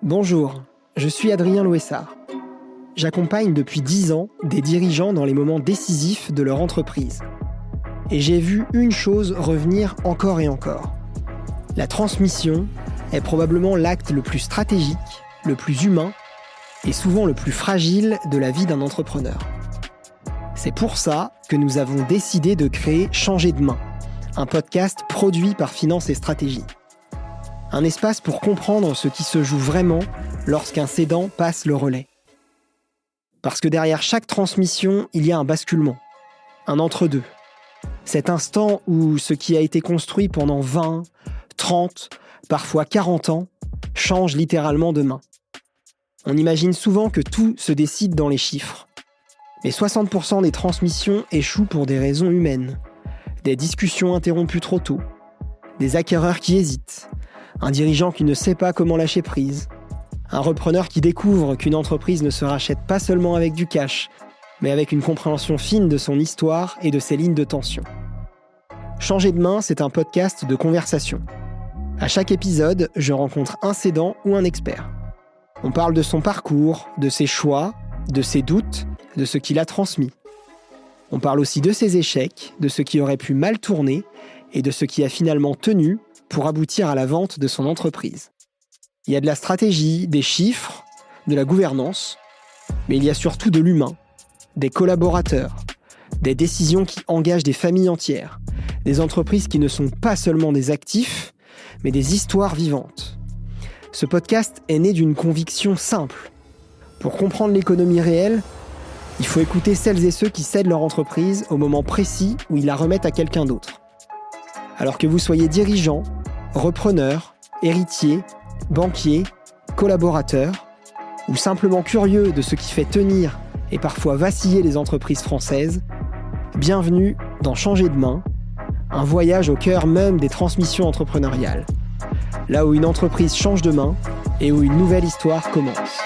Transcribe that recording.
Bonjour, je suis Adrien Louessard. J'accompagne depuis 10 ans des dirigeants dans les moments décisifs de leur entreprise. Et j'ai vu une chose revenir encore et encore. La transmission est probablement l'acte le plus stratégique, le plus humain et souvent le plus fragile de la vie d'un entrepreneur. C'est pour ça que nous avons décidé de créer Changer de main, un podcast produit par Finance et Stratégie. Un espace pour comprendre ce qui se joue vraiment lorsqu'un cédant passe le relais. Parce que derrière chaque transmission, il y a un basculement, un entre-deux. Cet instant où ce qui a été construit pendant 20, 30, parfois 40 ans, change littéralement de main. On imagine souvent que tout se décide dans les chiffres. Mais 60% des transmissions échouent pour des raisons humaines. Des discussions interrompues trop tôt, des acquéreurs qui hésitent, un dirigeant qui ne sait pas comment lâcher prise, un repreneur qui découvre qu'une entreprise ne se rachète pas seulement avec du cash, mais avec une compréhension fine de son histoire et de ses lignes de tension. Changer de main, c'est un podcast de conversation. À chaque épisode, je rencontre un cédant ou un expert. On parle de son parcours, de ses choix, de ses doutes, de ce qu'il a transmis. On parle aussi de ses échecs, de ce qui aurait pu mal tourner et de ce qui a finalement tenu pour aboutir à la vente de son entreprise. Il y a de la stratégie, des chiffres, de la gouvernance, mais il y a surtout de l'humain, des collaborateurs, des décisions qui engagent des familles entières, des entreprises qui ne sont pas seulement des actifs, mais des histoires vivantes. Ce podcast est né d'une conviction simple. Pour comprendre l'économie réelle, il faut écouter celles et ceux qui cèdent leur entreprise au moment précis où ils la remettent à quelqu'un d'autre. Alors que vous soyez dirigeant, repreneur, héritier, banquier, collaborateur, ou simplement curieux de ce qui fait tenir et parfois vaciller les entreprises françaises, bienvenue dans Changer de main, un voyage au cœur même des transmissions entrepreneuriales. Là où une entreprise change de main et où une nouvelle histoire commence.